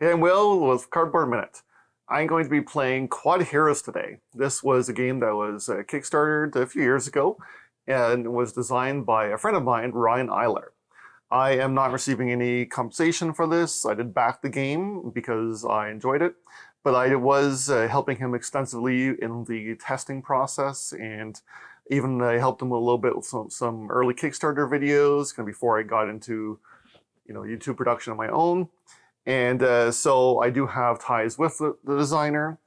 And Will with Cardboard Minute. I'm going to be playing Quodd Heroes today. This was a game that was kickstarted a few years ago and was designed by a friend of mine, Ryan Iler. I am not receiving any compensation for this. I did back the game because I enjoyed it, but I was helping him extensively in the testing process and even helped him a little bit with some early Kickstarter videos kind of before I got into YouTube production on my own. And so I do have ties with the designer,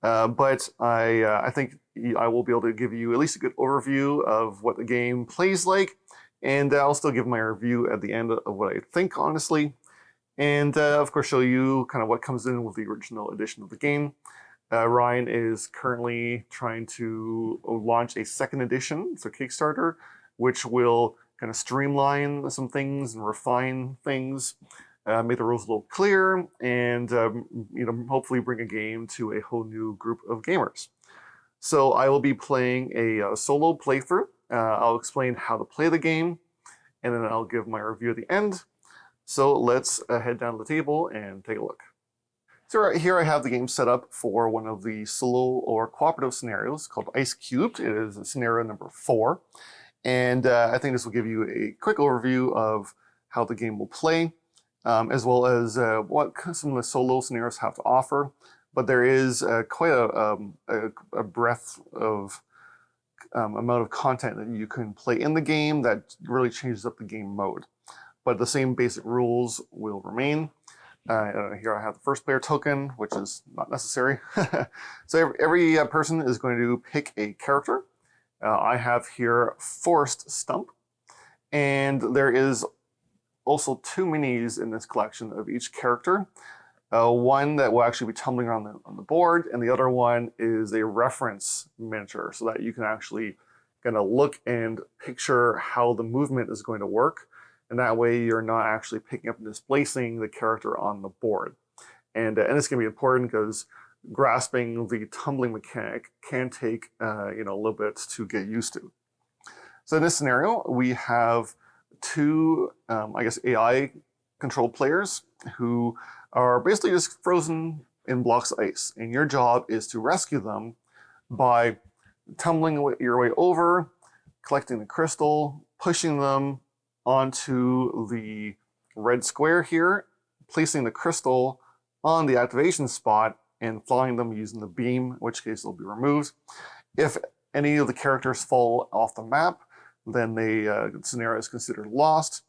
but I think I will be able to give you at least a good overview of what the game plays like, and I'll still give my review at the end of what I think, honestly, and of course show you kind of what comes in with the original edition of the game. Ryan is currently trying to launch a second edition, so Kickstarter, which will kind of streamline some things and refine things, make the rules a little clearer, and hopefully bring a game to a whole new group of gamers. So I will be playing a solo playthrough. I'll explain how to play the game, and then I'll give my review at the end. So let's head down to the table and take a look. So right here I have the game set up for one of the solo or cooperative scenarios called Ice Cubed. It is scenario number 4. And I think this will give you a quick overview of how the game will play, as well as what some of the solo scenarios have to offer. But there is quite a breadth of amount of content that you can play in the game that really changes up the game mode. But the same basic rules will remain. Here I have the first player token, which is not necessary. So every person is going to pick a character. I have here Forest Stump, and there is also 2 minis in this collection of each character. One that will actually be tumbling around on the board, and the other one is a reference miniature, so that you can actually kind of look and picture how the movement is going to work. And that way you're not actually picking up and displacing the character on the board. And this can be important because grasping the tumbling mechanic can take a little bit to get used to. So in this scenario, we have 2, AI controlled players who are basically just frozen in blocks of ice. And your job is to rescue them by tumbling your way over, collecting the crystal, pushing them onto the red square here, placing the crystal on the activation spot, and flying them using the beam, in which case they'll be removed. If any of the characters fall off the map, then the scenario is considered lost.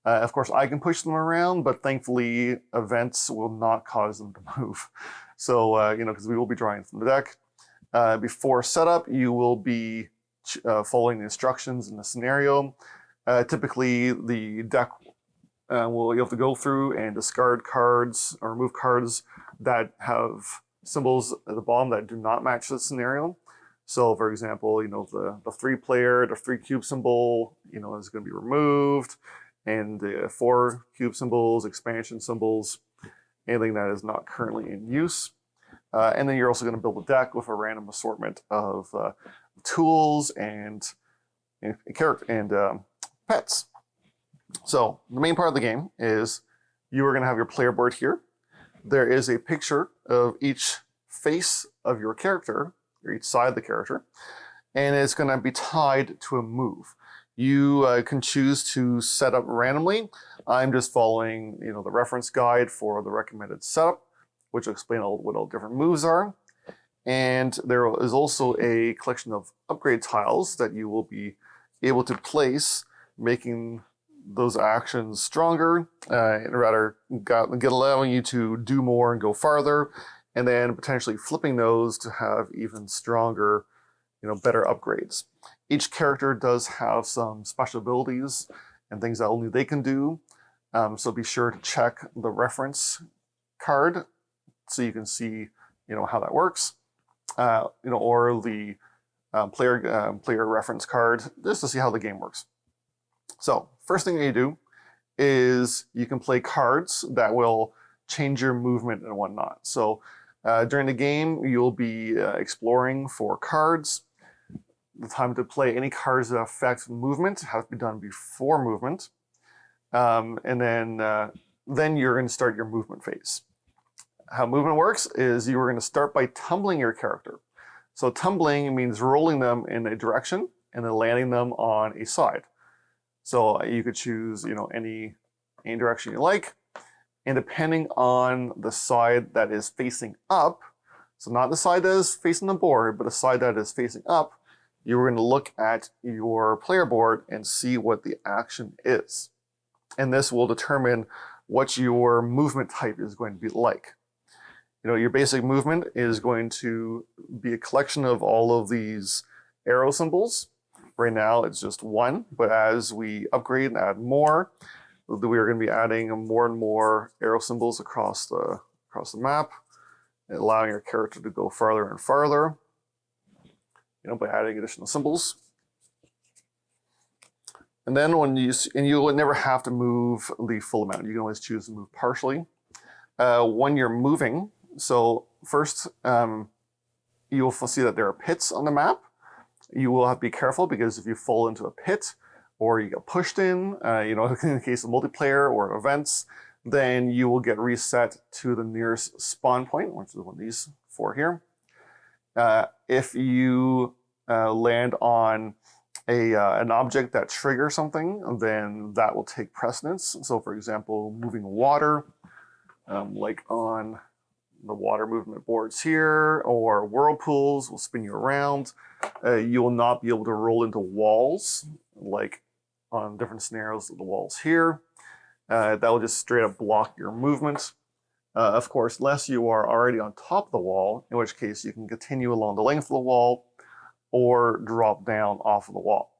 Of course, I can push them around, but thankfully events will not cause them to move. So, because we will be drawing from the deck. Before setup, you will be following the instructions in the scenario. Typically, the deck you have to go through and discard cards or remove cards that have symbols at the bottom that do not match the scenario. So, for example, the 3-player, the 3 cube symbol, is going to be removed, and the 4 cube symbols, expansion symbols, anything that is not currently in use. And then you're also going to build a deck with a random assortment of tools and character and pets. So the main part of the game is you are going to have your player board here. There is a picture of each face of your character, or each side of the character, and it's going to be tied to a move. You can choose to set up randomly. I'm just following, the reference guide for the recommended setup, which will explain what all different moves are. And there is also a collection of upgrade tiles that you will be able to place, making those actions stronger, allowing you to do more and go farther, and then potentially flipping those to have even stronger, better upgrades. Each character does have some special abilities and things that only they can do. So be sure to check the reference card so you can see, how that works, or the player reference card, just to see how the game works. So first thing you do is you can play cards that will change your movement and whatnot. So during the game, you'll be exploring for cards. The time to play any cards that affect movement has to be done before movement. And then you're going to start your movement phase. How movement works is you are going to start by tumbling your character. So tumbling means rolling them in a direction and then landing them on a side. So you could choose, any direction you like. And depending on the side that is facing up, so not the side that is facing the board, but the side that is facing up, you're going to look at your player board and see what the action is. And this will determine what your movement type is going to be like. Your basic movement is going to be a collection of all of these arrow symbols. Right now it's just one, but as we upgrade and add more, we are going to be adding more and more arrow symbols across the map, allowing your character to go farther and farther, by adding additional symbols. And then you will never have to move the full amount. You can always choose to move partially. When you're moving, so first you will see that there are pits on the map. You will have to be careful because if you fall into a pit or you get pushed in, in the case of multiplayer or events, then you will get reset to the nearest spawn point, which is one of these 4 here. If you land on an object that triggers something, then that will take precedence. So for example, moving water, like on the water movement boards here, or whirlpools will spin you around. You will not be able to roll into walls, like on different scenarios of the walls here. That will just straight up block your movement. Of course, unless you are already on top of the wall, in which case you can continue along the length of the wall or drop down off of the wall.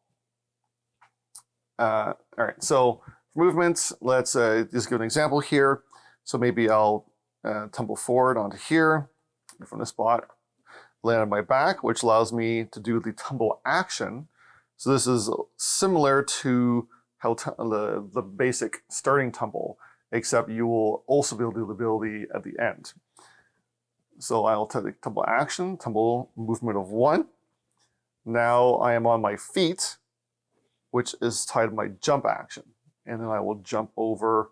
All right, so for movements, let's just give an example here. So maybe I'll tumble forward onto here from this spot, land on my back, which allows me to do the tumble action. So this is similar to how the basic starting tumble, except you will also be able to do the ability at the end. So I'll take the tumble action, tumble movement of 1. Now I am on my feet, which is tied to my jump action. And then I will jump over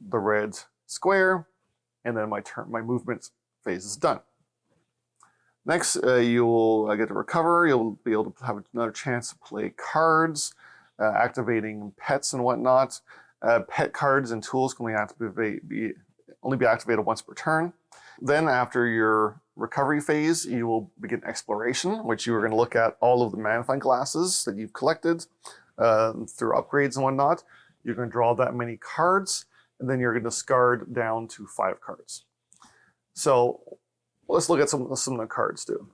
the red square, and then my movement phase is done. Next, you'll get to recover. You'll be able to have another chance to play cards, activating pets and whatnot. Pet cards and tools can only be activated once per turn. Then after your recovery phase, you will begin exploration, which you are going to look at all of the magnifying glasses that you've collected through upgrades and whatnot. You're going to draw that many cards, and then you're going to discard down to 5 cards. So let's look at some of the cards too.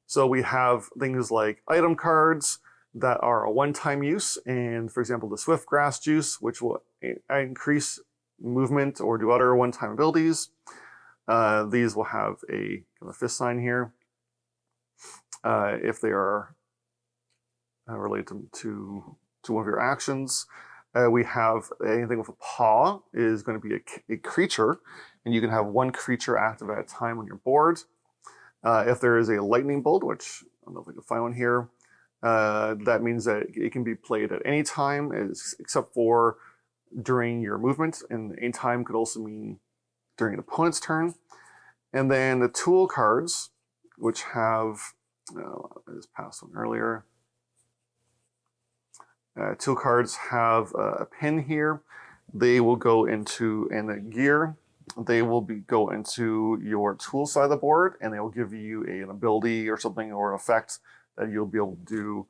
So we have things like item cards that are a one-time use, and for example, the Swift Grass Juice, which will increase movement or do other one-time abilities. These will have a kind of fist sign here if they are related to one of your actions. We have anything with a paw is going to be a creature, and you can have 1 creature active at a time on your board. If there is a lightning bolt, which I don't know if I can find one here, that means that it can be played at any time except for during your movement, and any time could also mean during an opponent's turn. And then the tool cards, which have, I just passed one earlier. Tool cards have a pin here. They will go into, and the gear, they will go into your tool side of the board, and they will give you an ability or something or an effect that you'll be able to do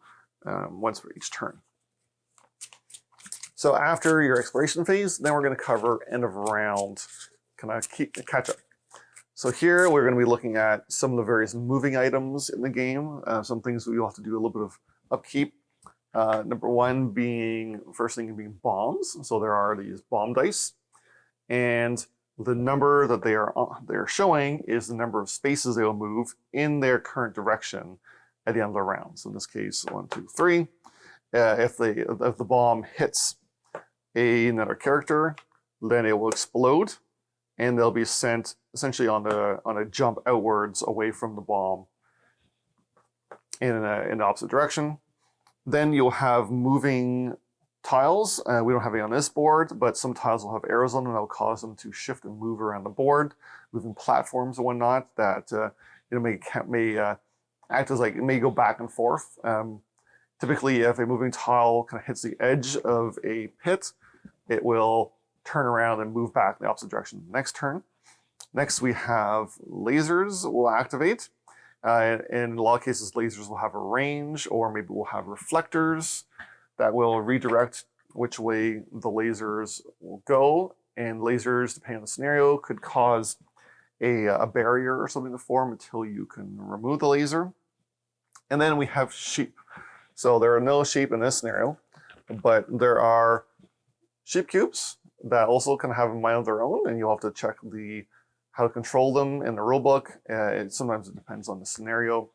once for each turn. So after your exploration phase, then we're going to cover end of round, kind of catch up. So here we're going to be looking at some of the various moving items in the game, some things that you'll have to do a little bit of upkeep. Number 1 first thing being bombs. So there are these bomb dice, and the number that they are showing is the number of spaces they will move in their current direction at the end of the round. So in this case, 1, 2, 3. If the bomb hits another character, then it will explode, and they'll be sent essentially on a jump outwards away from the bomb in the opposite direction. Then you'll have moving tiles. We don't have any on this board, but some tiles will have arrows on them that will cause them to shift and move around the board, moving platforms and whatnot that may act as like it may go back and forth. Typically, if a moving tile kind of hits the edge of a pit, it will turn around and move back in the opposite direction the next turn. Next, we have lasers will activate. In a lot of cases, lasers will have a range, or maybe we'll have reflectors that will redirect which way the lasers will go. And lasers, depending on the scenario, could cause a barrier or something to form until you can remove the laser. And then we have sheep. So there are no sheep in this scenario, but there are sheep cubes that also can have a mind of their own, and you'll have to check how to control them in the rulebook. Sometimes it depends on the scenario.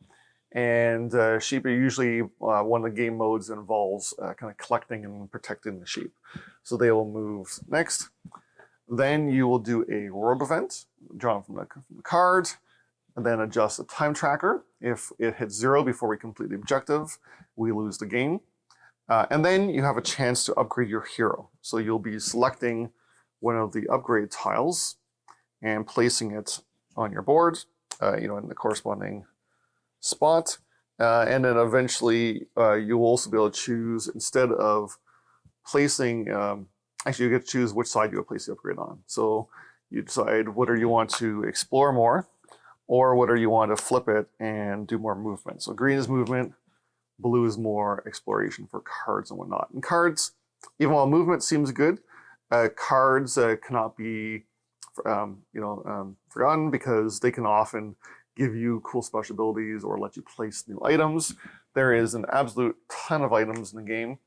And sheep are usually one of the game modes that involves kind of collecting and protecting the sheep. So they will move next. Then you will do a world event, drawn from the card, and then adjust the time tracker. If it hits 0 before we complete the objective, we lose the game. And then you have a chance to upgrade your hero. So you'll be selecting one of the upgrade tiles and placing it on your board, in the corresponding spot. And then eventually you will also be able to choose, instead of placing, actually you get to choose which side you will place the upgrade on. So you decide whether you want to explore more or whether you want to flip it and do more movement. So green is movement, blue is more exploration for cards and whatnot. And cards, even while movement seems good, cards cannot be forgotten, because they can often give you cool special abilities or let you place new items. There is an absolute ton of items in the game,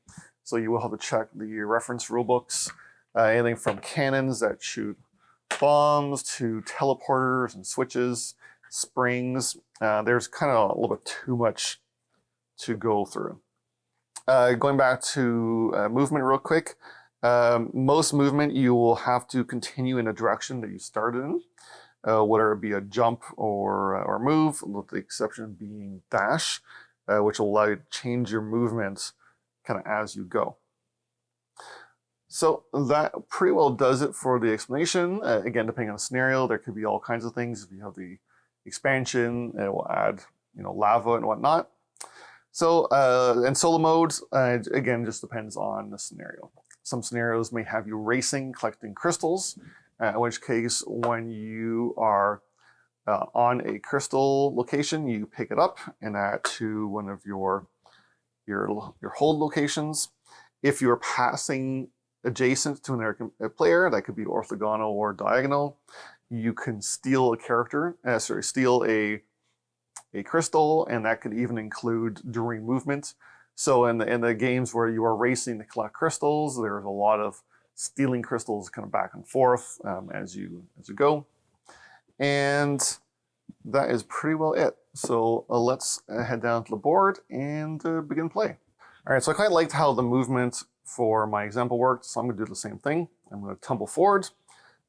so you will have to check the reference rulebooks. Anything from cannons that shoot bombs to teleporters and switches, springs. There's kind of a little bit too much to go through. Going back to movement real quick. Most movement you will have to continue in a direction that you started in, whether it be a jump or move, with the exception being dash, which will allow you to change your movement kind of as you go. So that pretty well does it for the explanation. Again, depending on the scenario, there could be all kinds of things. If you have the expansion, it will add lava and whatnot. So in solo modes, again, just depends on the scenario. Some scenarios may have you racing, collecting crystals, in which case when you are on a crystal location, you pick it up and add to one of your hold locations. If you're passing adjacent to another player, that could be orthogonal or diagonal, you can steal a crystal, and that could even include during movement. So in the games where you are racing to collect crystals, there's a lot of stealing crystals kind of back and forth as you go. And that is pretty well it. So let's head down to the board and begin play. All right, so I quite liked how the movement for my example worked, so I'm going to do the same thing. I'm going to tumble forward.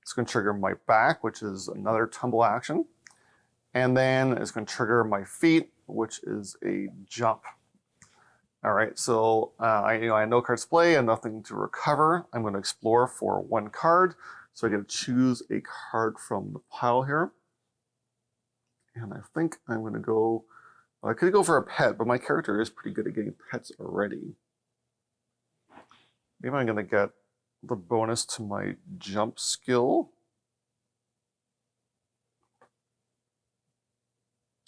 It's going to trigger my back, which is another tumble action. And then it's going to trigger my feet, which is a jump. All right, so I have no cards to play and nothing to recover. I'm going to explore for 1 card. So I get to choose a card from the pile here. And I think I'm going to go, I could go for a pet, but my character is pretty good at getting pets already. Maybe I'm going to get the bonus to my jump skill.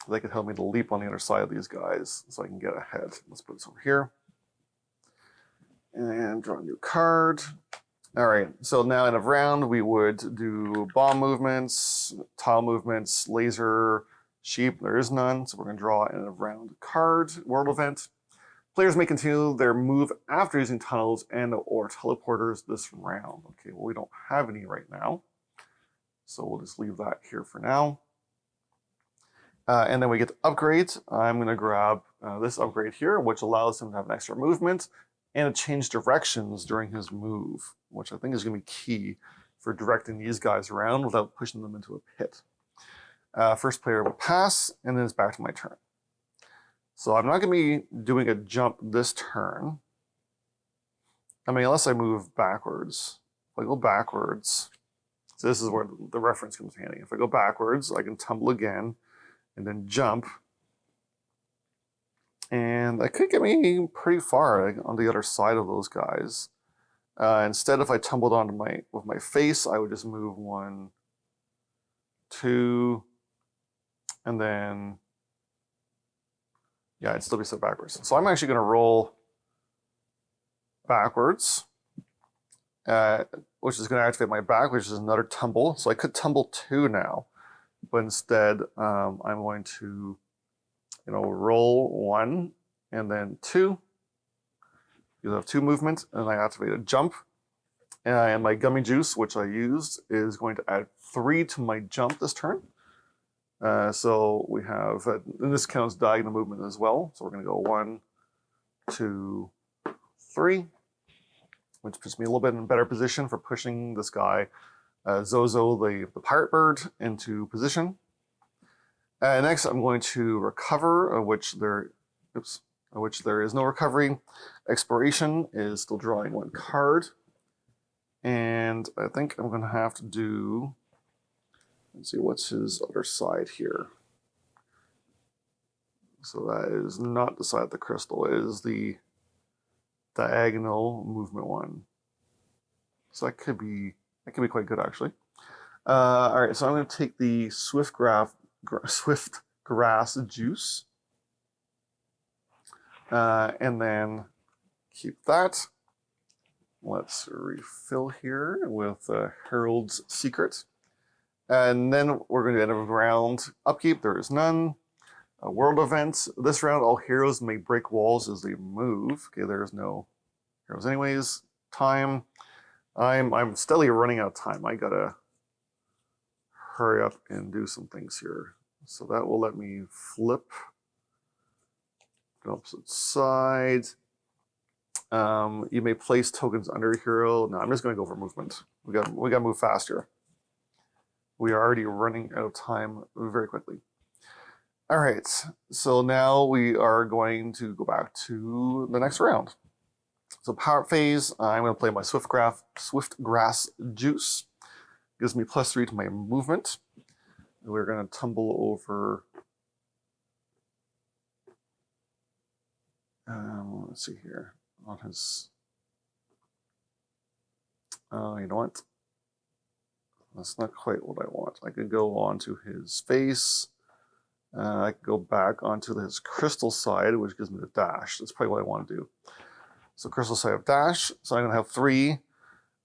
That could help me to leap on the other side of these guys so I can get ahead. Let's put this over here. And draw a new card. All right, so now in a round, we would do bomb movements, tile movements, laser, sheep. There is none, so we're going to draw in a round card, world event. Players may continue their move after using tunnels and or teleporters this round. Okay, well, we don't have any right now, so we'll just leave that here for now. And then we get to upgrades. I'm going to grab this upgrade here, which allows him to have an extra movement and to change directions during his move, which I think is going to be key for directing these guys around without pushing them into a pit. First player will pass, and then it's back to my turn. So I'm not going to be doing a jump this turn. I mean, unless I move backwards. If I go backwards, so this is where the reference comes handy. If I go backwards, I can tumble again and then jump. And that could get me pretty far, like, on the other side of those guys. Instead, if I tumbled onto with my face, I would just move 1, 2, and then, yeah, it'd still be set backwards. So I'm actually going to roll backwards, which is going to activate my back, which is another tumble. So I could tumble 2 now, but instead I'm going to, roll 1 and then 2. You'll have 2 movements, and I activate a jump. And my gummy juice, which I used, is going to add 3 to my jump this turn. So we have, and this counts diagonal movement as well. So we're going to go 1, 2, 3, which puts me a little bit in a better position for pushing this guy, Zozo, the pirate bird, into position. Next, I'm going to recover, of which there is no recovery. Exploration is still drawing 1 card. And I think I'm going to have to do, let's see, what's his other side here? So that is not the side of the crystal, it is the diagonal movement one. So that could be quite good, actually. All right, so I'm going to take the Swift Grass Juice, and then keep that. Let's refill here with Herald's Secret. And then we're going to end up round upkeep. There is none. World events. This round, all heroes may break walls as they move. Okay, there's no heroes anyways. Time. I'm steadily running out of time. I gotta hurry up and do some things here. So that will let me flip the opposite side. You may place tokens under a hero. No, I'm just going to go for movement. We got to move faster. We are already running out of time very quickly. All right, so now we are going to go back to the next round. So power phase, I'm going to play my Swift Grass Juice. Gives me +3 to my movement. We're going to tumble over. Let's see here. On his, you know what? That's not quite what I want. I could go onto his face. I could go back onto his crystal side, which gives me the dash. That's probably what I want to do. So crystal side of dash. So I'm gonna have 3,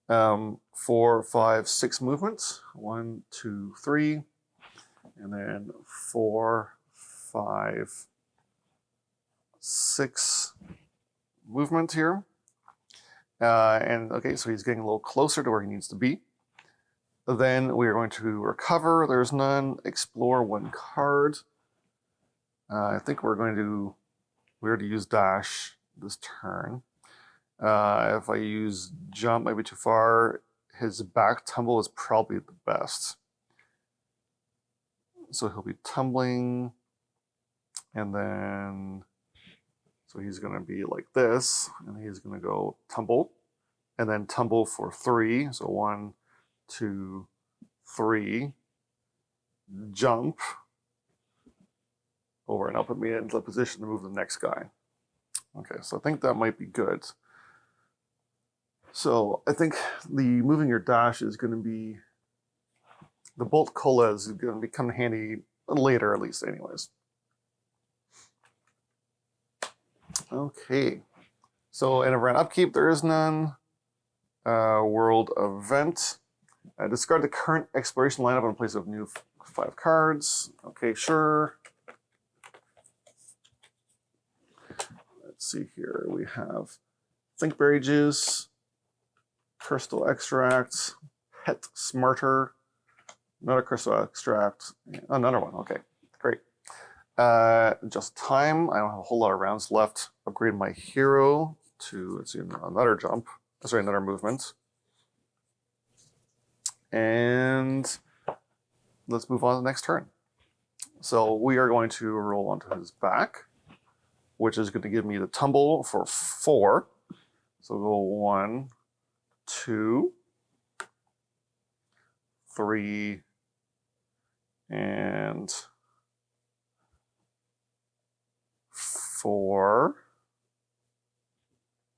4, 5, 6 movements. 1, 2, 3, and then 4, 5, 6. Movement here. And okay, so he's getting a little closer to where he needs to be. Then we are going to recover. There's none. Explore 1 card. I think we already use dash this turn. If I use jump, might be too far. His back tumble is probably the best. So he'll be tumbling, and then so he's going to be like this, and he's going to go tumble, and then tumble for 3. So 1, 2, 3, jump over, and up, put me into the position to move the next guy. Okay, so I think that might be good. So I think the moving your dash is going to be, the Bolt Cola is going to become handy later, at least, anyways. Okay, so in a round upkeep, there is none. World event. Discard the current exploration lineup in place of new 5 cards. Okay, sure. Let's see here. We have Thinkberry Juice, Crystal Extract, Pet Smarter, another Crystal Extract, another one. Okay, great. Just time. I don't have a whole lot of rounds left. Upgrade my hero to, let's see, another jump. Sorry, another movement. And let's move on to the next turn. So we are going to roll onto his back, which is going to give me the tumble for 4. So we'll go 1, 2, 3, and 4.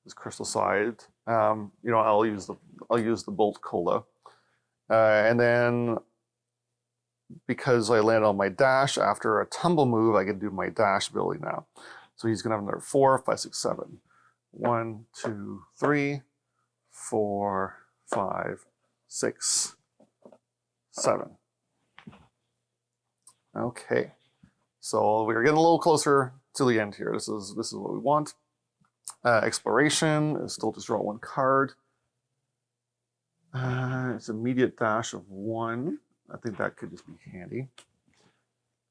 This crystal side. I'll use the bolt cola, and then because I landed on my dash after a tumble move, I can do my dash ability now. So he's gonna have another 4, 5, 6, 7. 1, 2, 3, 4, 5, 6, 7. Okay, so we're getting a little closer to the end here. This is what we want. Exploration is still just draw 1 card. It's immediate dash of 1. I think that could just be handy.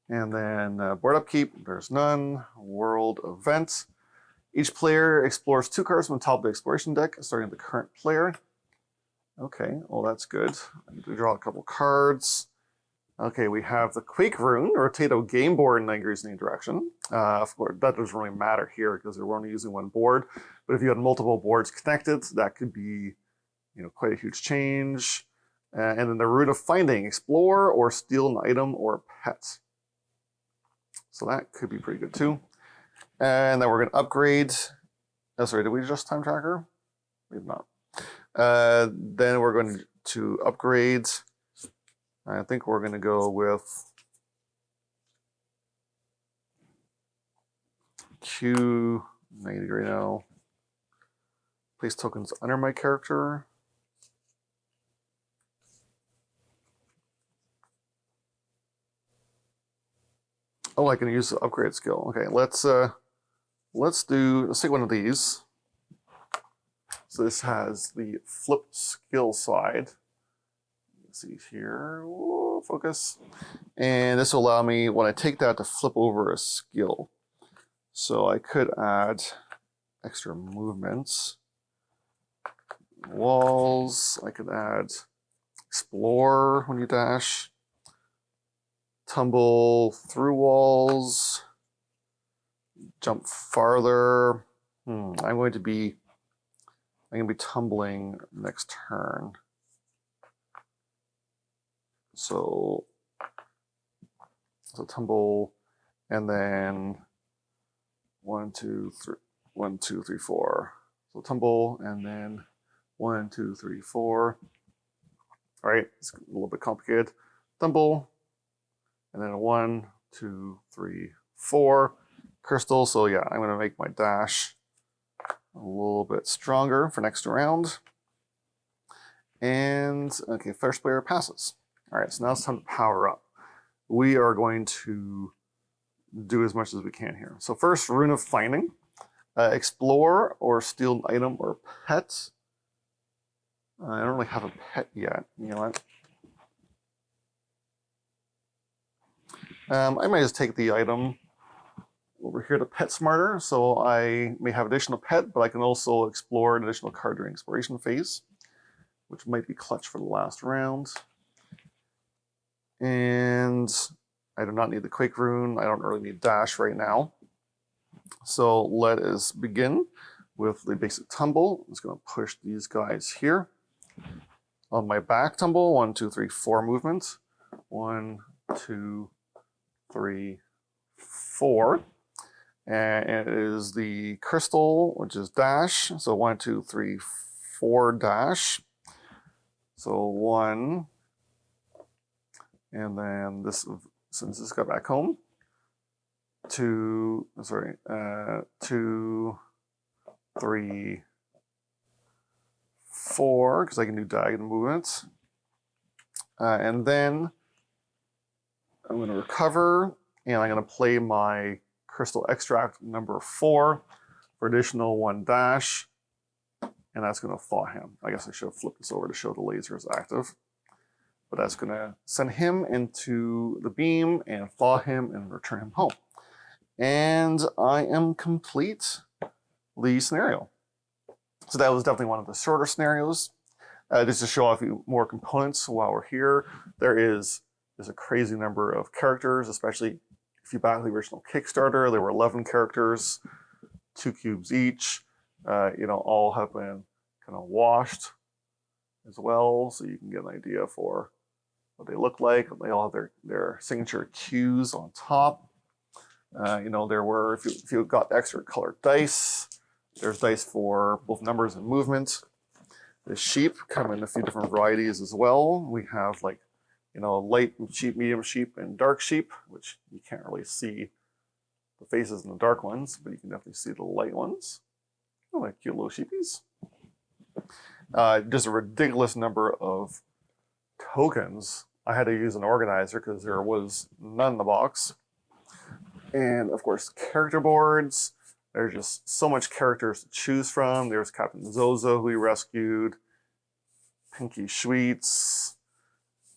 And then board upkeep, there's none. World event. Each player explores 2 cards from the top of the exploration deck, starting with the current player. Okay, well that's good. I need to draw a couple cards. Okay, we have the Quake rune, rotate a game board 9 degrees in any direction. Of course, that doesn't really matter here because we're only using 1 board. But if you had multiple boards connected, that could be, quite a huge change. And then the rune of finding, explore or steal an item or pet. So that could be pretty good too. And then we're going to upgrade. Oh, sorry, did we adjust time tracker? We have not. Then we're going to upgrade. I think we're going to go with Q 90 right now. Place tokens under my character. Oh, I can use the upgrade skill. Okay, let's take one of these. So this has the flip skill side. Let's see here. Whoa, focus. And this will allow me, when I take that, to flip over a skill. So I could add extra movements. Walls. I could add explore when you dash. Tumble through walls. Jump farther. I'm going to be tumbling next turn. So tumble, and then 1, 2, 3, 1, 2, 3, 4. So tumble, and then 1, 2, 3, 4. All right, it's a little bit complicated. Tumble, and then 1, 2, 3, 4. Crystal. So yeah, I'm going to make my dash a little bit stronger for next round. And okay, first player passes. All right, so now it's time to power up. We are going to do as much as we can here. So first, rune of finding. Explore or steal an item or pet. I don't really have a pet yet. You know what? I might just take the item over here to pet smarter. So I may have additional pet, but I can also explore an additional card during exploration phase, which might be clutch for the last round. And I do not need the Quake rune. I don't really need dash right now. So let us begin with the basic tumble. I'm just going to push these guys here. On my back tumble, 1, 2, 3, 4 movements. 1, 2, 3, 4. And it is the crystal, which is dash. So 1, 2, 3, 4 dash. So 1. And then this, since this got back home, 2, 2, 3, 4, because I can do diagonal movements. And then I'm going to recover, and I'm going to play my crystal extract number 4 for additional 1 dash, and that's going to thaw him. I guess I should have flipped this over to show the laser is active. But that's going to send him into the beam and thaw him and return him home. And I am complete the scenario. So that was definitely one of the shorter scenarios. Just to show off more components while we're here. There's a crazy number of characters, especially if you back the original Kickstarter. There were 11 characters, 2 cubes each. all have been kind of washed as well, so you can get an idea for what they look like. They all have their signature cues on top. There were, if you got extra colored dice, there's dice for both numbers and movement. The sheep come in a few different varieties as well. We have light sheep, medium sheep, and dark sheep, which you can't really see the faces in the dark ones, but you can definitely see the light ones. Oh, like cute little sheepies. Just a ridiculous number of tokens. I had to use an organizer because there was none in the box. And of course, character boards. There's just so much characters to choose from. There's Captain Zozo, who we rescued. Pinky Schweetz.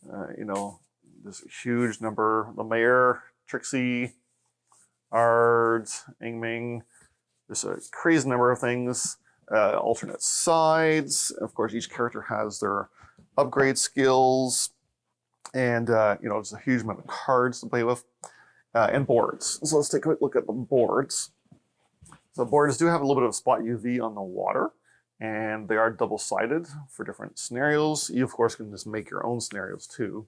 There's a huge number. The Mayor, Trixie, Ard, Ingming. There's a crazy number of things. Alternate sides. Of course, each character has their upgrade skills. And, there's a huge amount of cards to play with. And boards. So let's take a quick look at the boards. So boards do have a little bit of spot UV on the water, and they are double-sided for different scenarios. You, of course, can just make your own scenarios, too.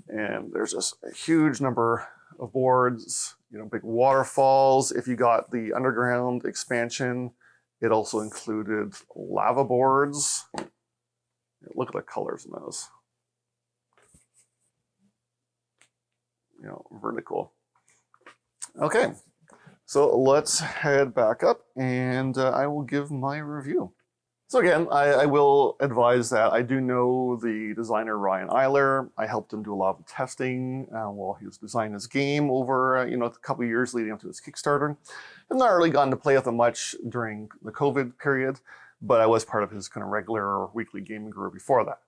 And there's just a huge number of boards, big waterfalls. If you got the underground expansion, it also included lava boards. Look at the colors in those. Really cool. Okay, so let's head back up and I will give my review. So again, I will advise that I do know the designer Ryan Iler. I helped him do a lot of testing while he was designing his game over a couple of years leading up to his Kickstarter. I've not really gotten to play with him much during the COVID period, but I was part of his kind of regular weekly gaming group before that.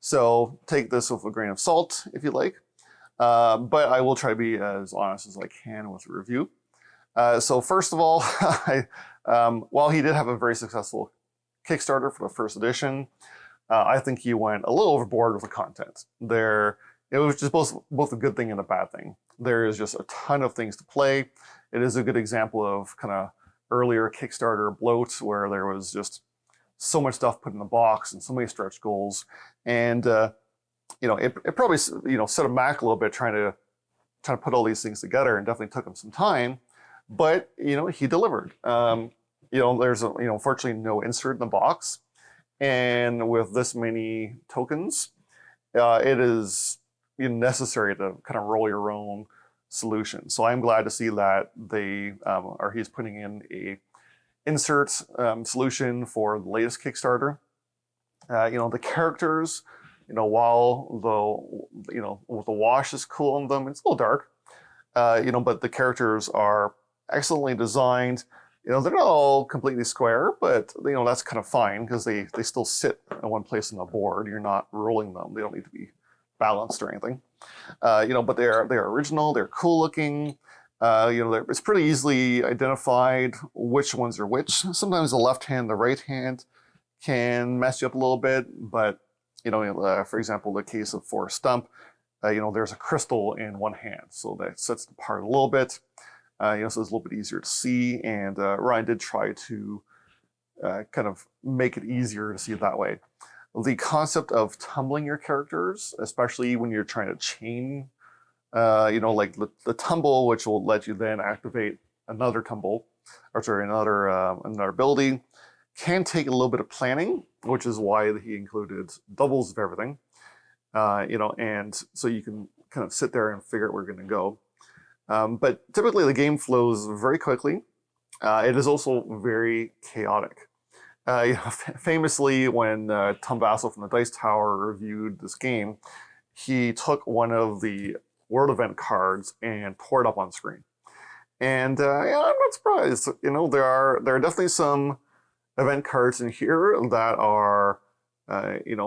So take this with a grain of salt if you like. But I will try to be as honest as I can with the review. So first of all, while he did have a very successful Kickstarter for the first edition, I think he went a little overboard with the content. It was just both a good thing and a bad thing. There is just a ton of things to play. It is a good example of kind of earlier Kickstarter bloat where there was just so much stuff put in the box and so many stretch goals. And it probably set him back a little bit trying to put all these things together, and definitely took him some time. But he delivered. There's unfortunately no insert in the box, and with this many tokens, it is necessary to kind of roll your own solution. So I'm glad to see that he's putting in a insert solution for the latest Kickstarter. The characters. While with the wash is cool on them, it's a little dark. But the characters are excellently designed. They're not all completely square, but that's kind of fine because they still sit in one place on the board. You're not rolling them. They don't need to be balanced or anything. But they're original. They're cool looking. It's pretty easily identified which ones are which. Sometimes the left hand, the right hand can mess you up a little bit, but for example, the case of Forrest Stump, there's a crystal in one hand, so that sets it apart a little bit. So it's a little bit easier to see, and Ryan did try to kind of make it easier to see it that way. The concept of tumbling your characters, especially when you're trying to chain, like the tumble, which will let you then activate another tumble, another ability, can take a little bit of planning, which is why he included doubles of everything, and so you can kind of sit there and figure out where you're going to go. But typically the game flows very quickly. It is also very chaotic. Famously, when Tom Vassell from the Dice Tower reviewed this game, he took one of the World Event cards and tore it up on screen. And I'm not surprised. There are definitely some event cards in here that are,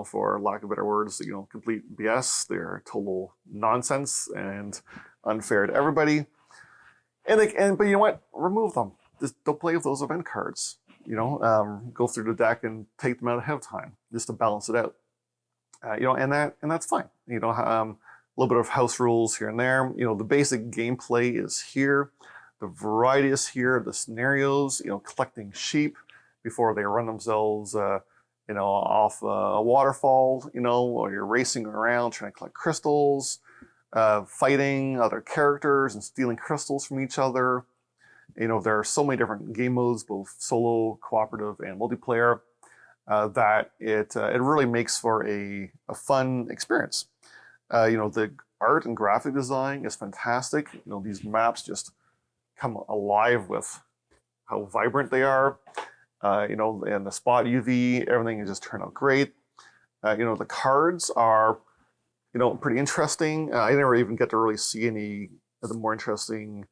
for lack of better words, complete BS. They're total nonsense and unfair to everybody. But you know what? Remove them. Just don't play with those event cards. Go through the deck and take them out ahead of time just to balance it out. And that's fine. A little bit of house rules here and there. The basic gameplay is here. the varieties here, the scenarios, collecting sheep before they run themselves, off a waterfall, or you're racing around trying to collect crystals, fighting other characters and stealing crystals from each other. There are so many different game modes, both solo, cooperative, and multiplayer, that it really makes for a fun experience. The art and graphic design is fantastic. These maps just come alive with how vibrant they are. And the spot UV, everything has just turned out great. The cards are, pretty interesting. I never even get to really see any of the more interesting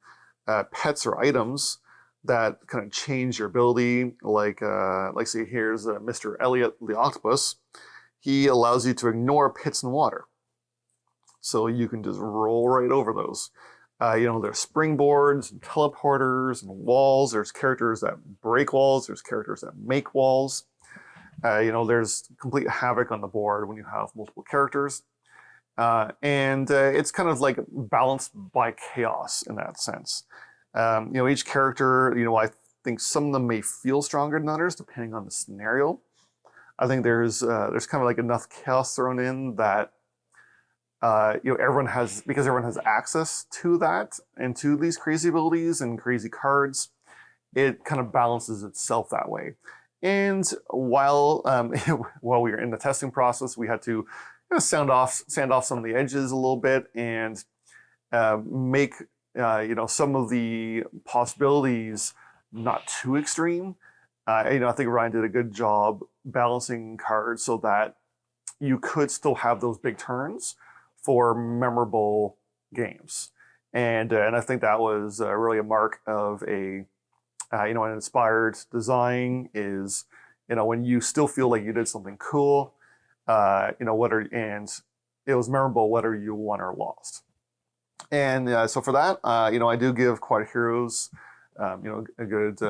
pets or items that kind of change your ability. Like say, here's Mr. Elliot the octopus. He allows you to ignore pits and water, so you can just roll right over those. There's springboards and teleporters and walls. There's characters that break walls. There's characters that make walls. There's complete havoc on the board when you have multiple characters. And it's kind of like balanced by chaos in that sense. Each character, I think some of them may feel stronger than others depending on the scenario. I think there's kind of like enough chaos thrown in that everyone has access to that and to these crazy abilities and crazy cards. It kind of balances itself that way. And while while we were in the testing process, we had to sand off some of the edges a little bit and make some of the possibilities not too extreme. I think Ryan did a good job balancing cards so that you could still have those big turns for memorable games, and I think that was really a mark of an inspired design. Is when you still feel like you did something cool, and it was memorable whether you won or lost. And so for that, I do give Quodd Heroes, a good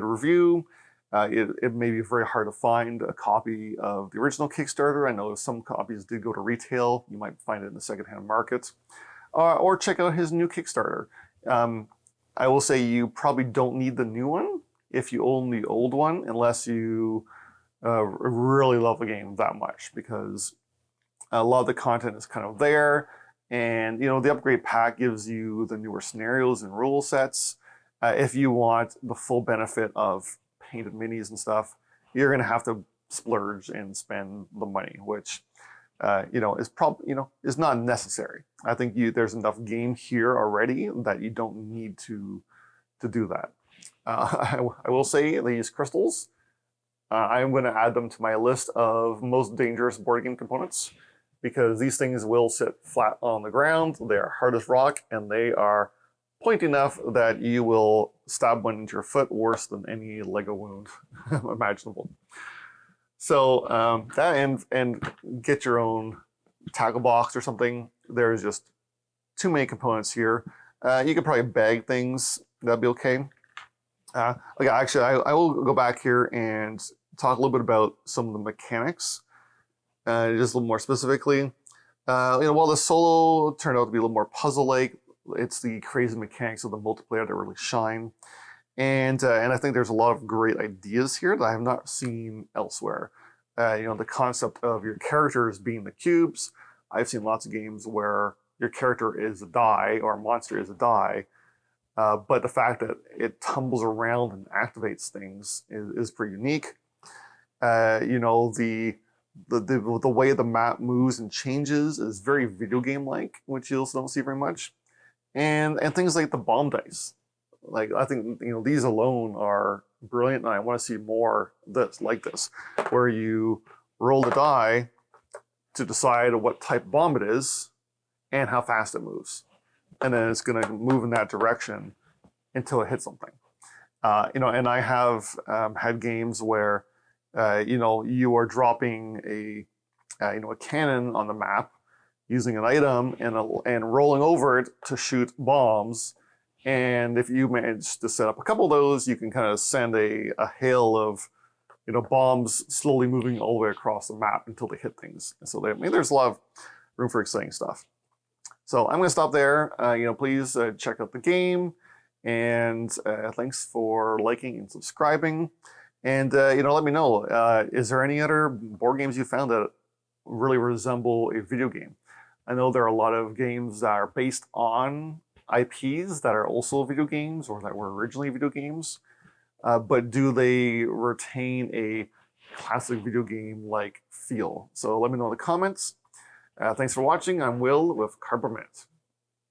review. It may be very hard to find a copy of the original Kickstarter. I know some copies did go to retail. You might find it in the secondhand market. Or check out his new Kickstarter. I will say you probably don't need the new one if you own the old one, unless you really love the game that much, because a lot of the content is kind of there. And the upgrade pack gives you the newer scenarios and rule sets. If you want the full benefit of painted minis and stuff, you're going to have to splurge and spend the money, which is probably is not necessary. I think there's enough game here already that you don't need to do that. I will say these crystals, I'm going to add them to my list of most dangerous board game components, because these things will sit flat on the ground. They are hard as rock, and they are point enough that you will stab one into your foot worse than any Lego wound imaginable. So that and get your own tackle box or something. There's just too many components here. You could probably bag things. That'd be okay. Actually, I will go back here and talk a little bit about some of the mechanics, just a little more specifically. While the solo turned out to be a little more puzzle-like, it's the crazy mechanics of the multiplayer that really shine. And I think there's a lot of great ideas here that I have not seen elsewhere. The concept of your characters being the cubes. I've seen lots of games where your character is a die or a monster is a die, but the fact that it tumbles around and activates things is pretty unique. The way the map moves and changes is very video game-like, which you also don't see very much. And things like the bomb dice. Like, I think these alone are brilliant, and I want to see more like this, where you roll the die to decide what type of bomb it is and how fast it moves, and then it's going to move in that direction until it hits something. And I have had games where you are dropping a cannon on the map using an item and rolling over it to shoot bombs. And if you manage to set up a couple of those, you can kind of send a hail of bombs slowly moving all the way across the map until they hit things. And so there's a lot of room for exciting stuff. So I'm going to stop there. Please check out the game. And thanks for liking and subscribing. And let me know, is there any other board games you found that really resemble a video game? I know there are a lot of games that are based on IPs that are also video games or that were originally video games, but do they retain a classic video game like feel? So let me know in the comments. Thanks for watching. I'm Will with Cardboard Minute.